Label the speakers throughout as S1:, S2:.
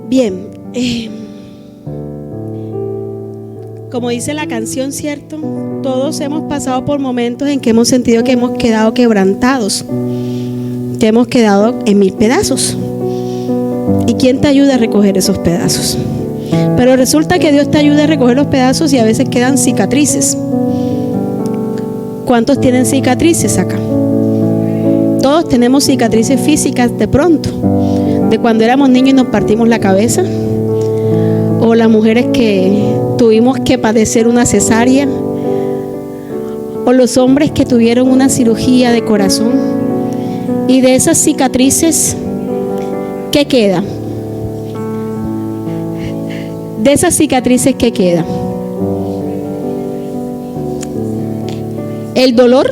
S1: Bien, como dice la canción, ¿cierto? Todos hemos pasado por momentos en que hemos sentido que hemos quedado quebrantados, que hemos quedado en 1000 pedazos. ¿Y quién te ayuda a recoger esos pedazos? Pero resulta que Dios te ayuda a recoger los pedazos y a veces quedan cicatrices. ¿Cuántos tienen cicatrices acá? Todos tenemos cicatrices físicas de pronto, de cuando éramos niños y nos partimos la cabeza, o las mujeres que tuvimos que padecer una cesárea, o los hombres que tuvieron una cirugía de corazón. Y de esas cicatrices, ¿qué queda? De esas cicatrices, ¿qué queda? El dolor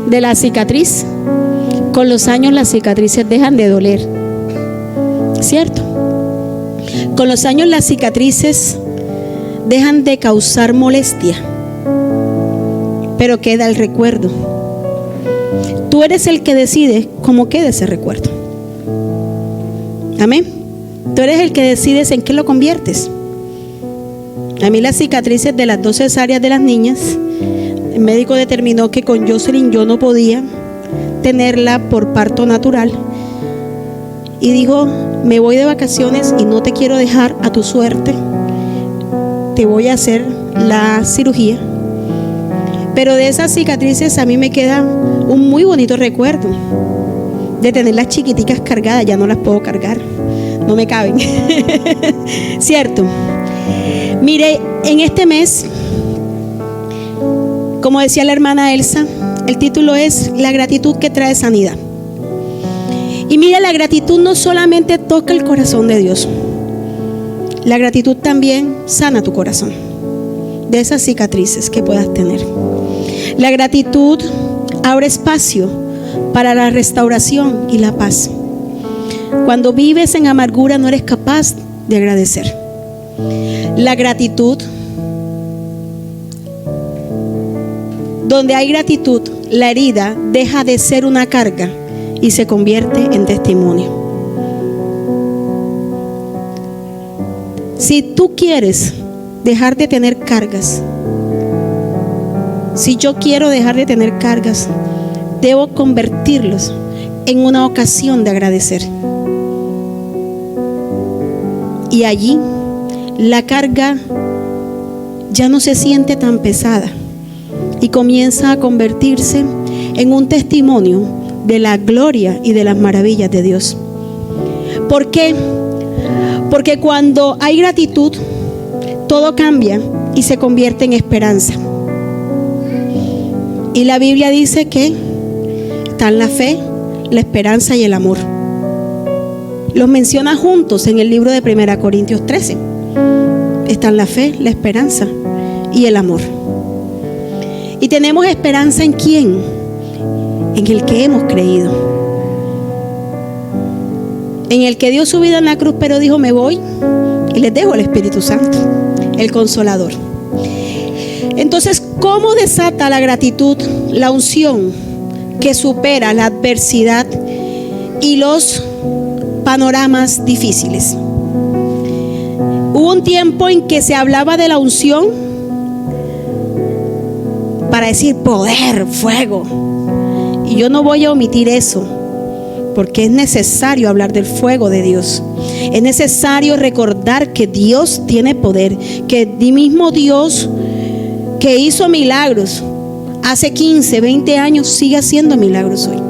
S1: de la cicatriz. Con los años las cicatrices dejan de doler, ¿cierto? Con los años las cicatrices dejan de causar molestia, pero queda el recuerdo. Tú eres el que decide cómo queda ese recuerdo. Amén. Tú eres el que decides en qué lo conviertes. A mí las cicatrices de las 2 cesáreas de las niñas, el médico determinó que con Jocelyn yo no podía tenerla por parto natural y dijo: me voy de vacaciones y no te quiero dejar a tu suerte, te voy a hacer la cirugía. Pero de esas cicatrices a mí me queda un muy bonito recuerdo de tenerlas chiquiticas cargadas. Ya no las puedo cargar, no me caben. ¿Cierto? Mire, en este mes, como decía la hermana Elsa, el título es La gratitud que trae sanidad. Y mira, la gratitud no solamente toca el corazón de Dios, la gratitud también sana tu corazón de esas cicatrices que puedas tener. La gratitud abre espacio para la restauración y la paz. Cuando vives en amargura no eres capaz de agradecer. La gratitud, donde hay gratitud, la herida deja de ser una carga y se convierte en testimonio. Si tú quieres dejar de tener cargas, si yo quiero dejar de tener cargas, debo convertirlos en una ocasión de agradecer. Y allí la carga ya no se siente tan pesada y comienza a convertirse en un testimonio de la gloria y de las maravillas de Dios. ¿Por qué? Porque cuando hay gratitud, todo cambia y se convierte en esperanza. Y la Biblia dice que están la fe, la esperanza y el amor. Los menciona juntos en el libro de 1 Corintios 13. Están la fe, la esperanza y el amor. Y tenemos esperanza ¿en quién? En el que hemos creído. En el que dio su vida en la cruz, pero dijo: me voy y les dejo el Espíritu Santo, el Consolador. Entonces, ¿cómo desata la gratitud la unción que supera la adversidad y los panoramas difíciles? Hubo un tiempo en que se hablaba de la unción para decir poder, fuego. Y yo no voy a omitir eso, porque es necesario hablar del fuego de Dios. Es necesario recordar que Dios tiene poder, que el mismo Dios que hizo milagros hace 15, 20 años sigue haciendo milagros hoy.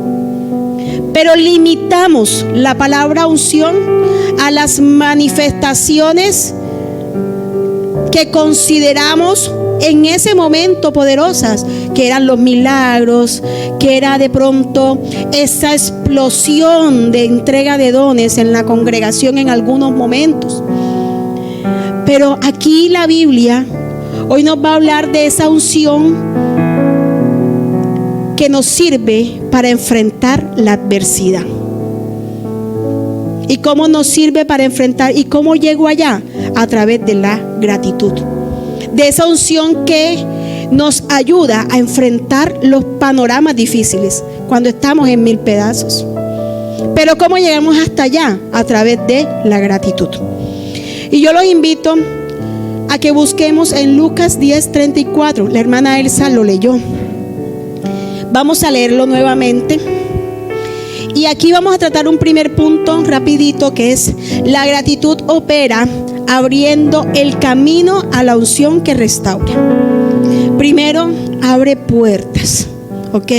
S1: Pero limitamos la palabra unción a las manifestaciones que consideramos en ese momento poderosas, que eran los milagros, que era de pronto esa explosión de entrega de dones en la congregación en algunos momentos. Pero aquí la Biblia hoy nos va a hablar de esa unción que nos sirve para enfrentar la adversidad. ¿Y cómo nos sirve para enfrentar? ¿Y cómo llego allá? A través de la gratitud. De esa unción que nos ayuda a enfrentar los panoramas difíciles cuando estamos en 1000 pedazos. Pero ¿cómo llegamos hasta allá? A través de la gratitud. Y yo los invito a que busquemos en Lucas 10:34. La hermana Elsa lo leyó. Vamos a leerlo nuevamente. Y aquí vamos a tratar un primer punto rapidito, que es: la gratitud opera abriendo el camino a la unción que restaura. Primero, abre puertas, ¿ok?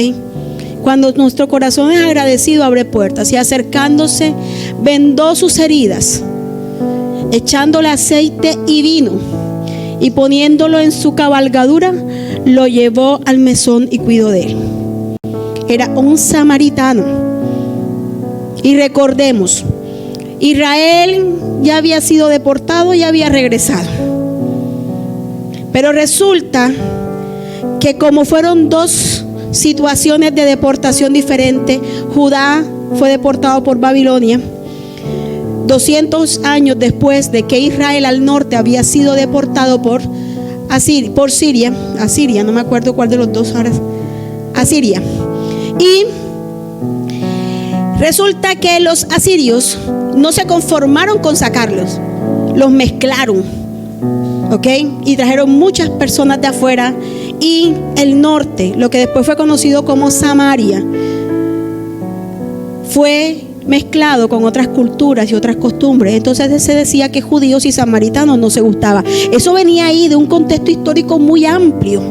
S1: Cuando nuestro corazón es agradecido, abre puertas. Y acercándose, vendó sus heridas, echándole aceite y vino, y poniéndolo en su cabalgadura, lo llevó al mesón y cuidó de él. Era un samaritano. Y recordemos, Israel ya había sido deportado y había regresado. Pero resulta que como fueron dos situaciones de deportación diferentes, Judá fue deportado por Babilonia 200 años después de que Israel al norte había sido deportado por Siria, no me acuerdo cuál de los dos ahora, Asiria. Y resulta que los asirios no se conformaron con sacarlos, los mezclaron, ¿ok? Y trajeron muchas personas de afuera, y el norte, lo que después fue conocido como Samaria, fue mezclado con otras culturas y otras costumbres. Entonces se decía que judíos y samaritanos no se gustaban. Eso venía ahí de un contexto histórico muy amplio.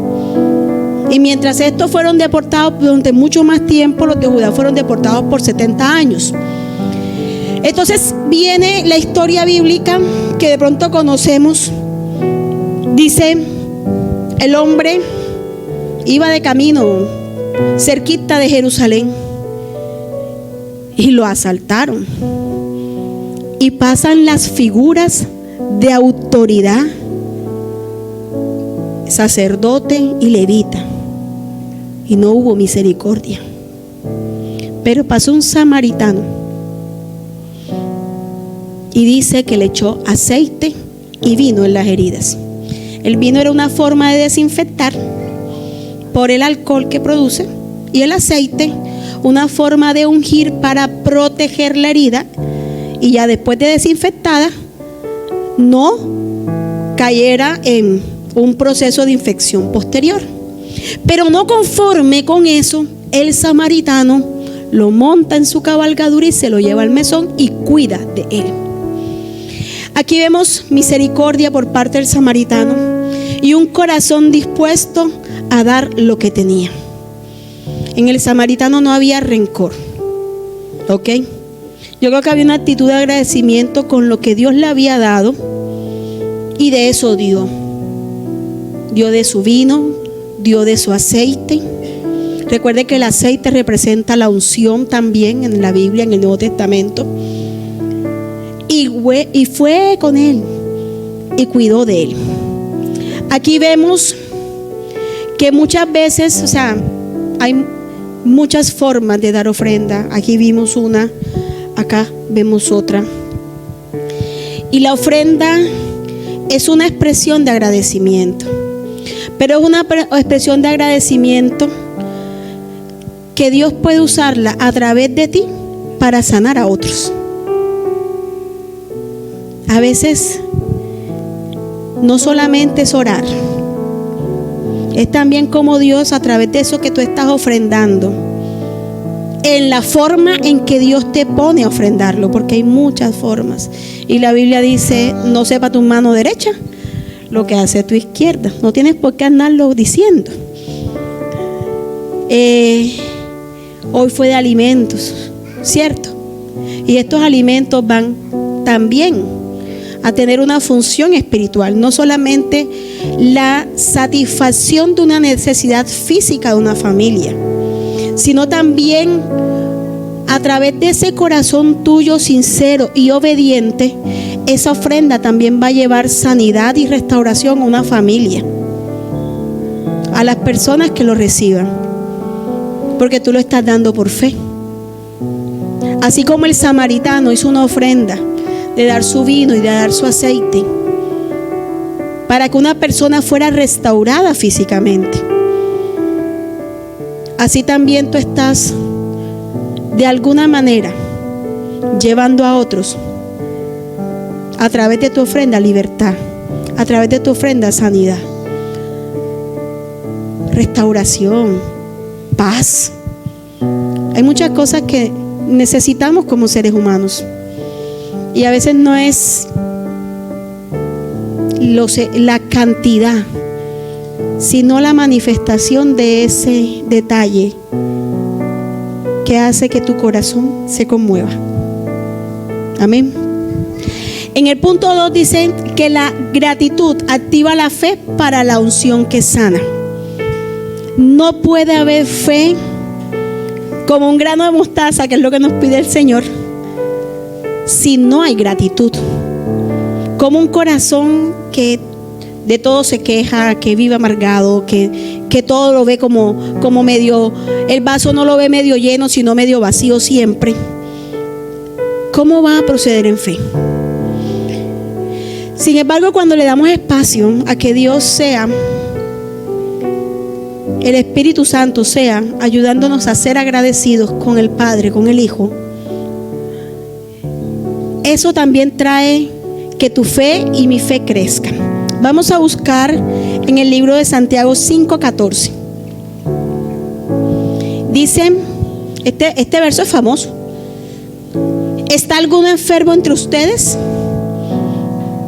S1: Y mientras estos fueron deportados durante mucho más tiempo, los de Judá fueron deportados por 70 años. Entonces viene la historia bíblica que de pronto conocemos. Dice: el hombre iba de camino cerquita de Jerusalén y lo asaltaron. Y pasan las figuras de autoridad, sacerdote y levita, y no hubo misericordia. Pero pasó un samaritano y dice que le echó aceite y vino en las heridas. El vino era una forma de desinfectar por el alcohol que produce, y el aceite una forma de ungir para proteger la herida, y ya después de desinfectada no cayera en un proceso de infección posterior. Pero no conforme con eso, el samaritano lo monta en su cabalgadura y se lo lleva al mesón y cuida de él. Aquí vemos misericordia por parte del samaritano y un corazón dispuesto a dar lo que tenía. En el samaritano no había rencor, ¿ok? Yo creo que había una actitud de agradecimiento con lo que Dios le había dado, y de eso dio. Dio de su vino, dio de su aceite. Recuerde que el aceite representa la unción también en la Biblia, en el Nuevo Testamento. Y fue con él y cuidó de él. Aquí vemos que muchas veces, hay muchas formas de dar ofrenda. Aquí vimos una, acá vemos otra. Y la ofrenda es una expresión de agradecimiento, pero es una expresión de agradecimiento que Dios puede usarla a través de ti para sanar a otros. A veces no solamente es orar, es también como Dios, a través de eso que tú estás ofrendando, en la forma en que Dios te pone a ofrendarlo, porque hay muchas formas. Y la Biblia dice: no sepa tu mano derecha lo que hace tu izquierda. No tienes por qué andarlo diciendo. Hoy fue de alimentos, ¿cierto? Y estos alimentos van también a tener una función espiritual, no solamente la satisfacción de una necesidad física de una familia, sino también a través de ese corazón tuyo sincero y obediente, esa ofrenda también va a llevar sanidad y restauración a una familia, a las personas que lo reciban, porque tú lo estás dando por fe. Así como el samaritano hizo una ofrenda de dar su vino y de dar su aceite para que una persona fuera restaurada físicamente, así también tú estás de alguna manera llevando a otros a través de tu ofrenda libertad, a través de tu ofrenda sanidad, restauración, paz. Hay muchas cosas que necesitamos como seres humanos y a veces no es la cantidad, sino la manifestación de ese detalle que hace que tu corazón se conmueva. Amén. En el punto 2 dice que la gratitud activa la fe para la unción que sana. No puede haber fe como un grano de mostaza, que es lo que nos pide el Señor, si no hay gratitud. Como un corazón que de todo se queja, que vive amargado, que todo lo ve como medio, el vaso no lo ve medio lleno, sino medio vacío siempre. ¿Cómo va a proceder en fe? Sin embargo, cuando le damos espacio a que Dios sea, el Espíritu Santo sea, ayudándonos a ser agradecidos con el Padre, con el Hijo, eso también trae que tu fe y mi fe crezcan. Vamos a buscar en el libro de Santiago 5:14. Dice, este verso es famoso. ¿Está alguno enfermo entre ustedes?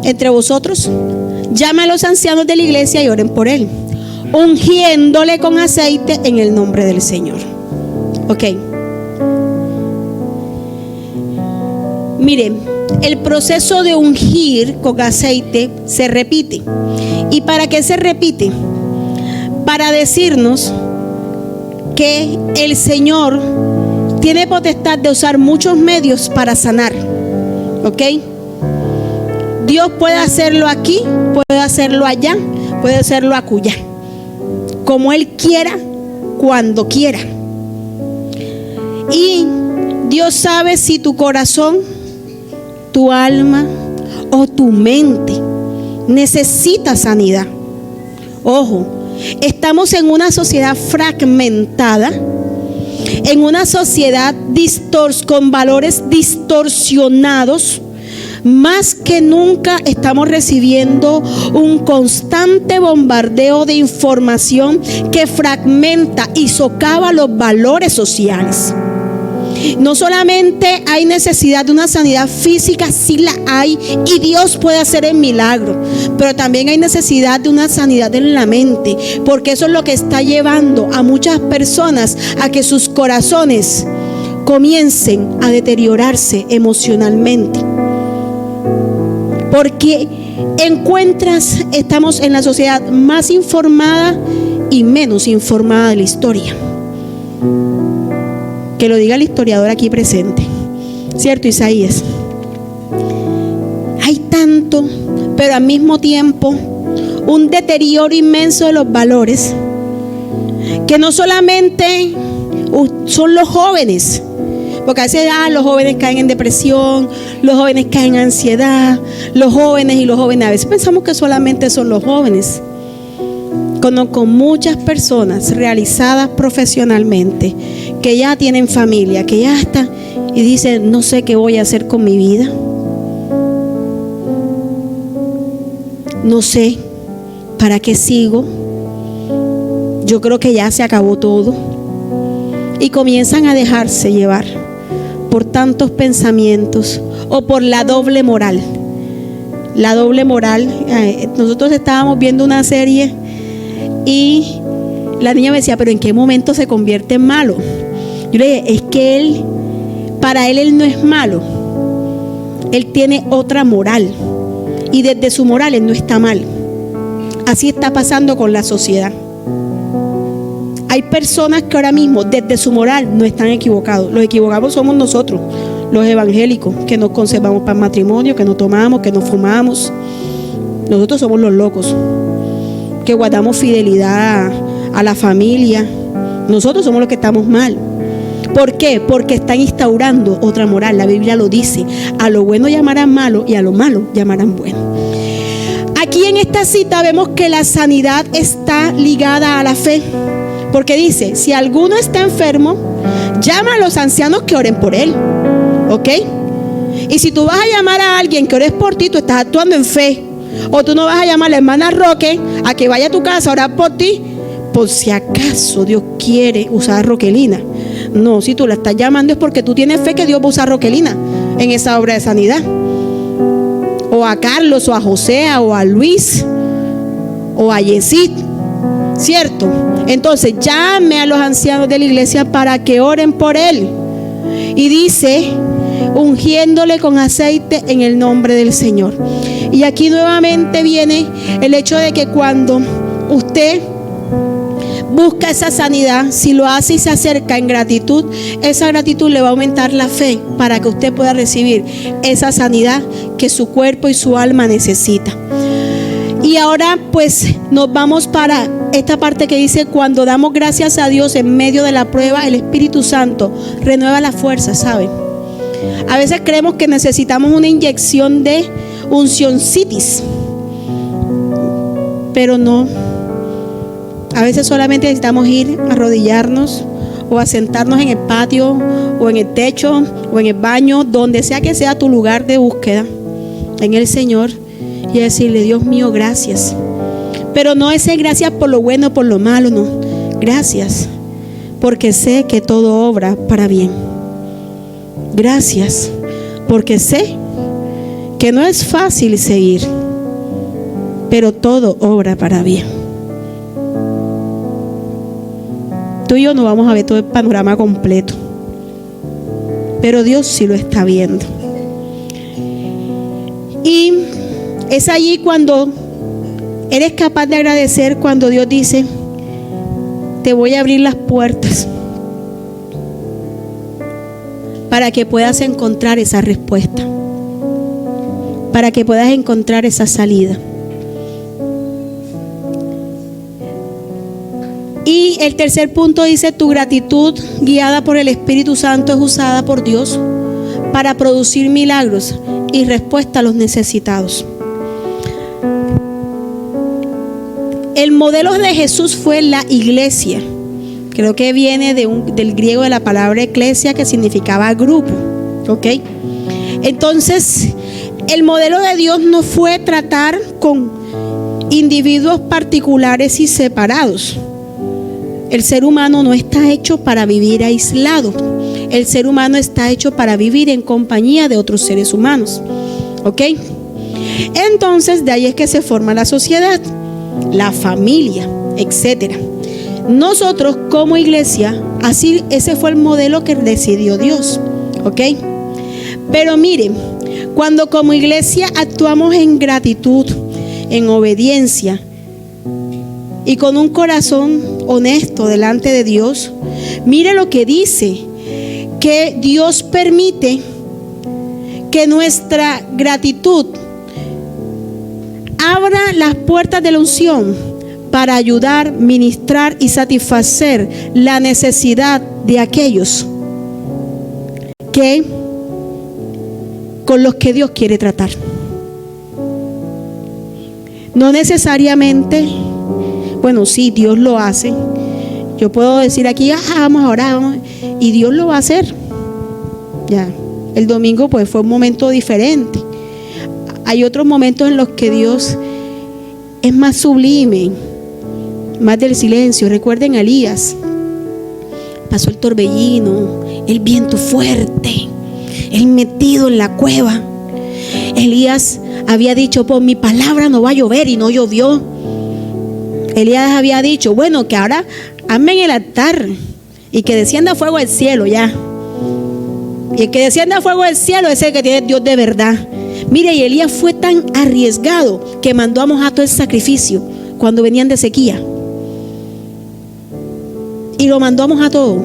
S1: ¿Entre vosotros? Llama a los ancianos de la iglesia y oren por él, ungiéndole con aceite en el nombre del Señor. Ok. Miren, el proceso de ungir con aceite se repite. ¿Y para qué se repite? Para decirnos que el Señor tiene potestad de usar muchos medios para sanar. ¿Ok? Dios puede hacerlo aquí, puede hacerlo allá, puede hacerlo acullá, como Él quiera, cuando quiera. Y Dios sabe si tu corazón, tu alma o tu mente necesita sanidad. Ojo, estamos en una sociedad fragmentada, en una sociedad con valores distorsionados. Más que nunca estamos recibiendo un constante bombardeo de información que fragmenta y socava los valores sociales. No solamente hay necesidad de una sanidad física, sí la hay, y Dios puede hacer el milagro, pero también hay necesidad de una sanidad en la mente, porque eso es lo que está llevando a muchas personas a que sus corazones comiencen a deteriorarse emocionalmente. Porque estamos en la sociedad más informada y menos informada de la historia. Que lo diga el historiador aquí presente, ¿cierto, Isaías? Hay tanto, pero al mismo tiempo un deterioro inmenso de los valores, que no solamente son los jóvenes, porque a esa edad los jóvenes caen en depresión, los jóvenes caen en ansiedad, los jóvenes a veces pensamos que solamente son los jóvenes. Conozco muchas personas realizadas profesionalmente, que ya tienen familia, que ya están y dicen, no sé qué voy a hacer con mi vida, no sé para qué sigo, yo creo que ya se acabó todo, y comienzan a dejarse llevar por tantos pensamientos o por la doble moral. La doble moral, nosotros estábamos viendo una serie y la niña me decía, pero ¿en qué momento se convierte en malo? Yo le dije, es que para él no es malo, él tiene otra moral, y desde su moral él no está mal. Así está pasando con la sociedad. Hay personas que ahora mismo desde su moral no están equivocados. Los equivocados somos nosotros, los evangélicos, que nos conservamos para el matrimonio, que no tomamos, que no fumamos. Nosotros somos los locos, que guardamos fidelidad a la familia. Nosotros somos los que estamos mal. ¿Por qué? Porque están instaurando otra moral. La Biblia lo dice: a lo bueno llamarán malo y a lo malo llamarán bueno. Aquí en esta cita vemos que la sanidad está ligada a la fe, porque dice, si alguno está enfermo, llama a los ancianos que oren por él. ¿Ok? Y si tú vas a llamar a alguien que ores por ti, tú estás actuando en fe. O tú no vas a llamar a la hermana Roque a que vaya a tu casa a orar por ti, por si acaso Dios quiere usar a Roquelina. No, si tú la estás llamando es porque tú tienes fe que Dios va a usar a Roquelina en esa obra de sanidad. O a Carlos, o a José, o a Luis, o a Yesid, ¿cierto? Entonces llame a los ancianos de la iglesia para que oren por él. Y dice, ungiéndole con aceite en el nombre del Señor. Y aquí nuevamente viene el hecho de que cuando usted busca esa sanidad, si lo hace y se acerca en gratitud, esa gratitud le va a aumentar la fe para que usted pueda recibir esa sanidad que su cuerpo y su alma necesita. Y ahora pues nos vamos para esta parte que dice: cuando damos gracias a Dios en medio de la prueba, el Espíritu Santo renueva la fuerza, ¿saben? A veces creemos que necesitamos una inyección de uncioncitis, pero no. A veces solamente necesitamos ir a arrodillarnos o a sentarnos en el patio o en el techo o en el baño, donde sea que sea tu lugar de búsqueda en el Señor, y decirle: Dios mío, gracias. Pero no es gracias por lo bueno o por lo malo, no. Gracias porque sé que todo obra para bien. Gracias porque sé que no es fácil seguir, pero todo obra para bien. Tú y yo no vamos a ver todo el panorama completo, pero Dios sí lo está viendo. Y es allí cuando eres capaz de agradecer, cuando Dios dice: te voy a abrir las puertas para que puedas encontrar esa respuesta, para que puedas encontrar esa salida. Y el tercer punto dice: tu gratitud guiada por el Espíritu Santo es usada por Dios para producir milagros y respuesta a los necesitados. El modelo de Jesús fue la iglesia. Creo que viene del griego de la palabra eclesia, que significaba grupo. ¿Ok? Entonces, el modelo de Dios no fue tratar con individuos particulares y separados. El ser humano no está hecho para vivir aislado. El ser humano está hecho para vivir en compañía de otros seres humanos. ¿Ok? Entonces, de ahí es que se forma la sociedad, la familia, etcétera. Nosotros como iglesia, así, ese fue el modelo que decidió Dios. ¿Ok? Pero miren, cuando como iglesia actuamos en gratitud, en obediencia y con un corazón honesto delante de Dios, mire lo que dice: que Dios permite que nuestra gratitud abra las puertas de la unción para ayudar, ministrar y satisfacer la necesidad de aquellos que con los que Dios quiere tratar. No necesariamente, bueno, sí, Dios lo hace. Yo puedo decir aquí: vamos a orar, y Dios lo va a hacer. Ya, el domingo pues fue un momento diferente. Hay otros momentos en los que Dios es más sublime, más del silencio. Recuerden a Elías: pasó el torbellino, el viento fuerte, él metido en la cueva. Elías había dicho: por mi palabra no va a llover, y no llovió. Elías había dicho: bueno, que ahora amen el altar y que descienda fuego del cielo ya. Y el que descienda fuego del cielo es el que tiene Dios de verdad. Mire, y Elías fue tan arriesgado que mandó a mojar todo el sacrificio cuando venían de sequía. Y lo mandó a mojar todo,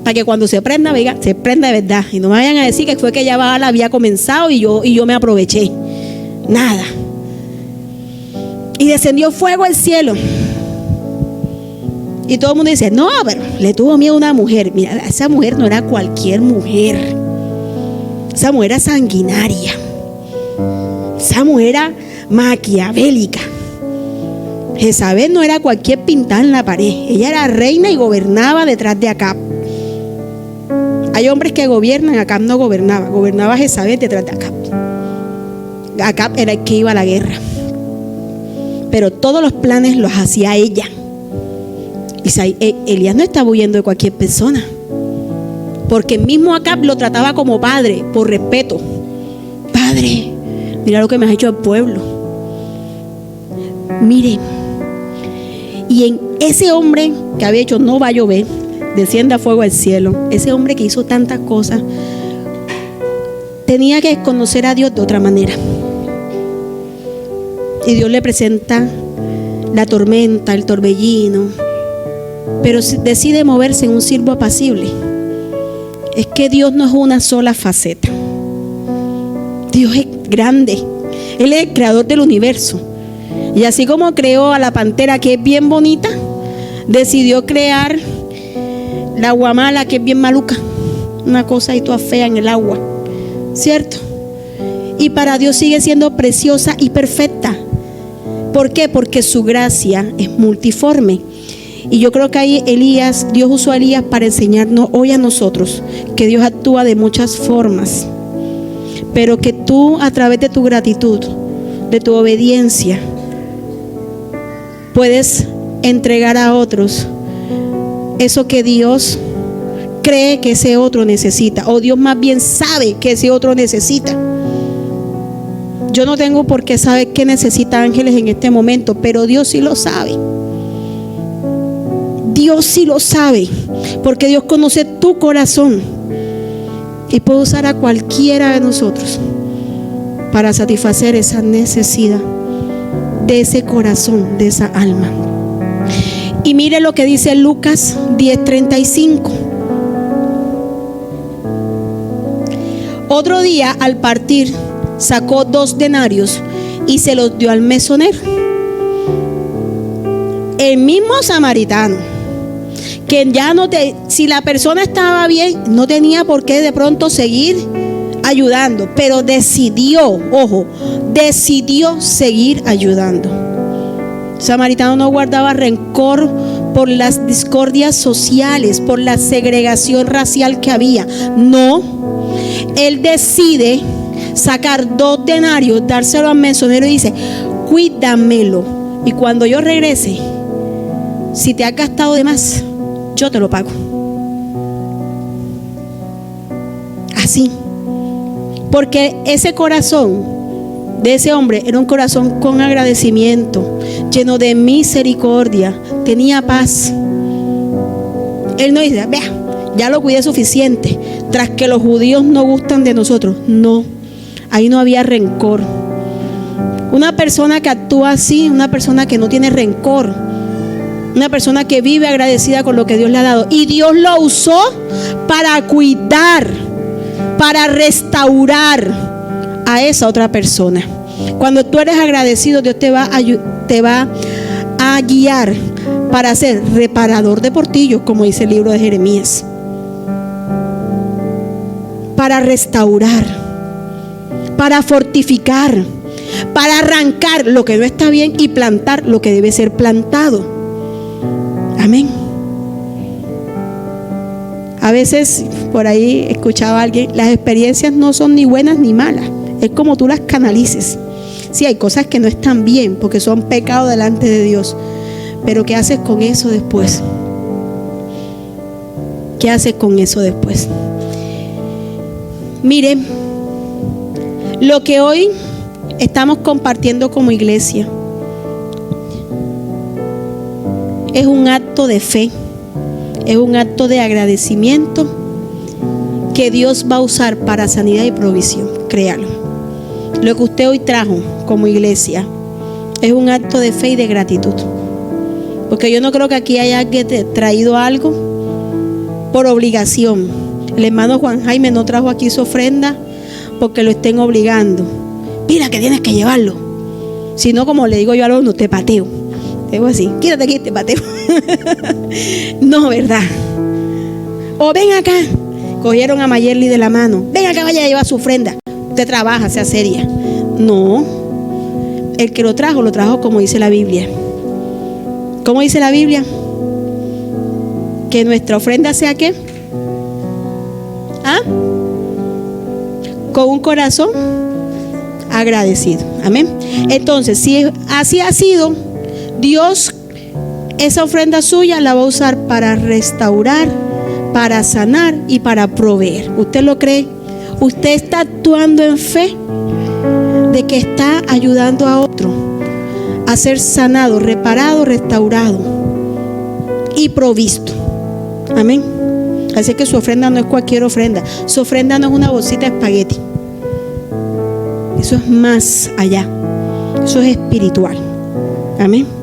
S1: para que cuando se prenda, venga, se prenda de verdad. Y no me vayan a decir que fue que ya Baal había comenzado y yo me aproveché. Nada. Y descendió fuego al cielo. Y todo el mundo dice: no, pero le tuvo miedo a una mujer. Mira, esa mujer no era cualquier mujer. Esa mujer era sanguinaria. Esa mujer era maquiavélica. Jezabel no era cualquier pintada en la pared. Ella era reina y gobernaba detrás de Acab. Hay hombres que gobiernan, Acab no gobernaba, gobernaba Jezabel detrás de Acab. Acab era el que iba a la guerra, pero todos los planes los hacía ella. Elías no estaba huyendo de cualquier persona, porque el mismo Acab lo trataba como padre, por respeto. Padre, mira lo que me has hecho al pueblo. Miren, y en ese hombre que había hecho no va a llover, descienda fuego al cielo, ese hombre que hizo tantas cosas, tenía que conocer a Dios de otra manera. Y Dios le presenta la tormenta, el torbellino, pero decide moverse en un siervo apacible. Es que Dios no es una sola faceta. Dios es grande. Él es el creador del universo. Y así como creó a la pantera, que es bien bonita, decidió crear la guamala, que es bien maluca, una cosa ahí toda fea en el agua, ¿cierto? Y para Dios sigue siendo preciosa y perfecta. ¿Por qué? Porque su gracia es multiforme. Y yo creo que ahí Dios usó a Elías para enseñarnos hoy a nosotros que Dios actúa de muchas formas, pero que tú, a través de tu gratitud, de tu obediencia, puedes entregar a otros eso que Dios cree que ese otro necesita, o Dios más bien sabe que ese otro necesita. Yo no tengo por qué saber qué necesita Ángeles en este momento, pero Dios sí lo sabe. Dios sí lo sabe, porque Dios conoce tu corazón y puede usar a cualquiera de nosotros para satisfacer esa necesidad de ese corazón, de esa alma. Y mire lo que dice Lucas 10:35. Otro día, al partir, sacó 2 denarios y se los dio al mesonero. El mismo samaritano, que ya si la persona estaba bien, no tenía por qué de pronto seguir ayudando, pero decidió seguir ayudando. El samaritano no guardaba rencor por las discordias sociales, por la segregación racial que había. No, él decide sacar 2 denarios, dárselo al mesonero y dice: cuídamelo, y cuando yo regrese, si te has gastado de más, yo te lo pago. Así, porque ese corazón de ese hombre era un corazón con agradecimiento, lleno de misericordia, tenía paz. Él no dice: vea, ya lo cuidé suficiente, tras que los judíos no gustan de nosotros. No, ahí no había rencor. Una persona que actúa así, una persona que no tiene rencor, una persona que vive agradecida con lo que Dios le ha dado, y Dios lo usó para cuidar, para restaurar a esa otra persona. Cuando tú eres agradecido, Dios te va a guiar para ser reparador de portillos, como dice el libro de Jeremías, para restaurar, para fortificar, para arrancar lo que no está bien y plantar lo que debe ser plantado. Amén. A veces por ahí escuchaba a alguien: las experiencias no son ni buenas ni malas, es como tú las canalices. Sí, hay cosas que no están bien porque son pecado delante de Dios, pero ¿qué haces con eso después? ¿Qué haces con eso después? Miren, lo que hoy estamos compartiendo como iglesia es un acto de fe, es un acto de agradecimiento que Dios va a usar para sanidad y provisión. Créalo. Lo que usted hoy trajo como iglesia es un acto de fe y de gratitud, porque yo no creo que aquí haya alguien traído algo por obligación. El hermano Juan Jaime no trajo aquí su ofrenda porque lo estén obligando. Mira que tienes que llevarlo. Si no, como le digo yo a los alumnos, te pateo. Digo así: quítate aquí, te pateo. No, ¿verdad? O ven acá. Cogieron a Mayerly de la mano: ven acá, vaya a llevar su ofrenda. Usted trabaja, sea seria. No. El que lo trajo como dice la Biblia. ¿Cómo dice la Biblia? Que nuestra ofrenda sea ¿qué? ¿Ah? Con un corazón agradecido. Amén. Entonces, si así ha sido, Dios esa ofrenda suya la va a usar para restaurar, para sanar y para proveer. ¿Usted lo cree? ¿Usted está actuando en fe de que está ayudando a otro a ser sanado, reparado, restaurado y provisto? Amén. Así que su ofrenda no es cualquier ofrenda. Su ofrenda no es una bolsita de espagueti. Eso es más allá. Eso es espiritual. Amén.